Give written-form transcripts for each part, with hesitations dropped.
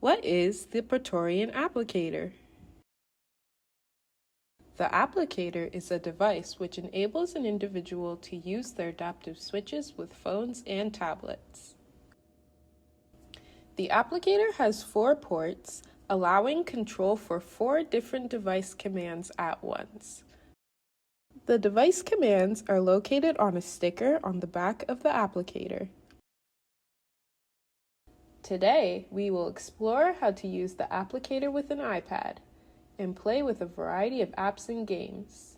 What is the Pretorian APPlicator? The applicator is a device which enables an individual to use their adaptive switches with phones and tablets. The applicator has 4 ports, allowing control for 4 different device commands at once. The device commands are located on a sticker on the back of the applicator. Today, we will explore how to use the applicator with an iPad and play with a variety of apps and games.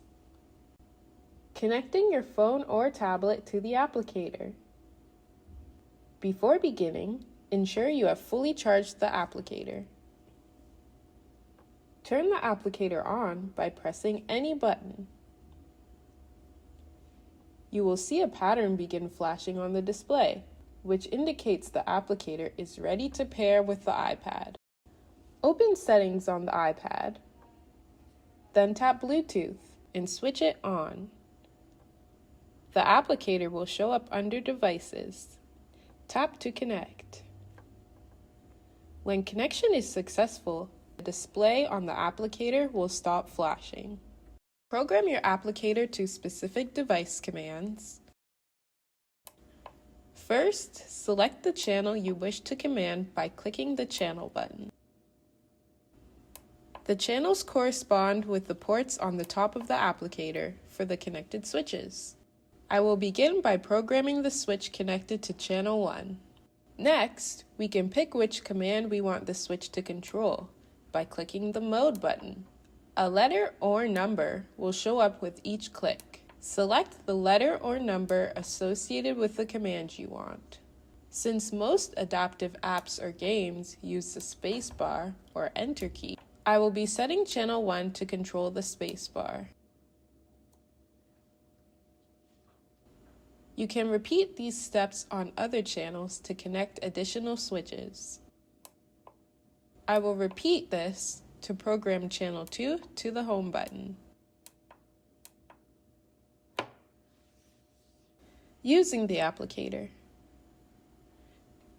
Connecting your phone or tablet to the applicator. Before beginning, ensure you have fully charged the applicator. Turn the applicator on by pressing any button. You will see a pattern begin flashing on the display, which indicates the applicator is ready to pair with the iPad. Open Settings on the iPad, then tap Bluetooth and switch it on. The applicator will show up under Devices. Tap to connect. When connection is successful, the display on the applicator will stop flashing. Program your applicator to specific device commands. First, select the channel you wish to command by clicking the Channel button. The channels correspond with the ports on the top of the applicator for the connected switches. I will begin by programming the switch connected to channel 1. Next, we can pick which command we want the switch to control by clicking the Mode button. A letter or number will show up with each click. Select the letter or number associated with the command you want. Since most adaptive apps or games use the spacebar or Enter key, I will be setting channel 1 to control the spacebar. You can repeat these steps on other channels to connect additional switches. I will repeat this to program channel 2 to the Home button. Using the applicator.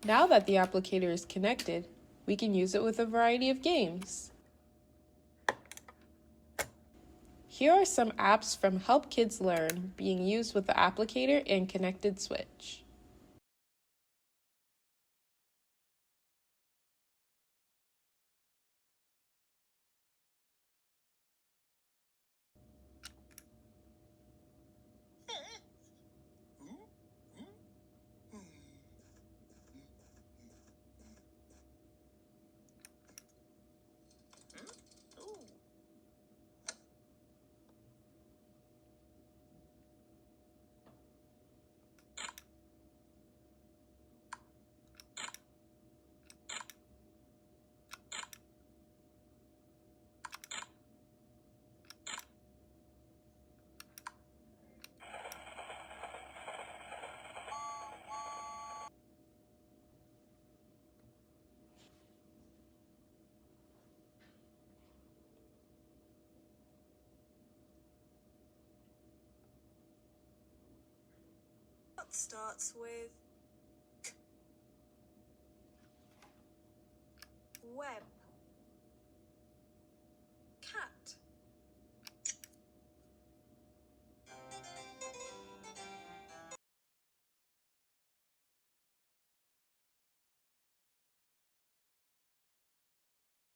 Now that the applicator is connected, we can use it with a variety of games. Here are some apps from Help Kids Learn being used with the applicator and connected switch. What starts with web?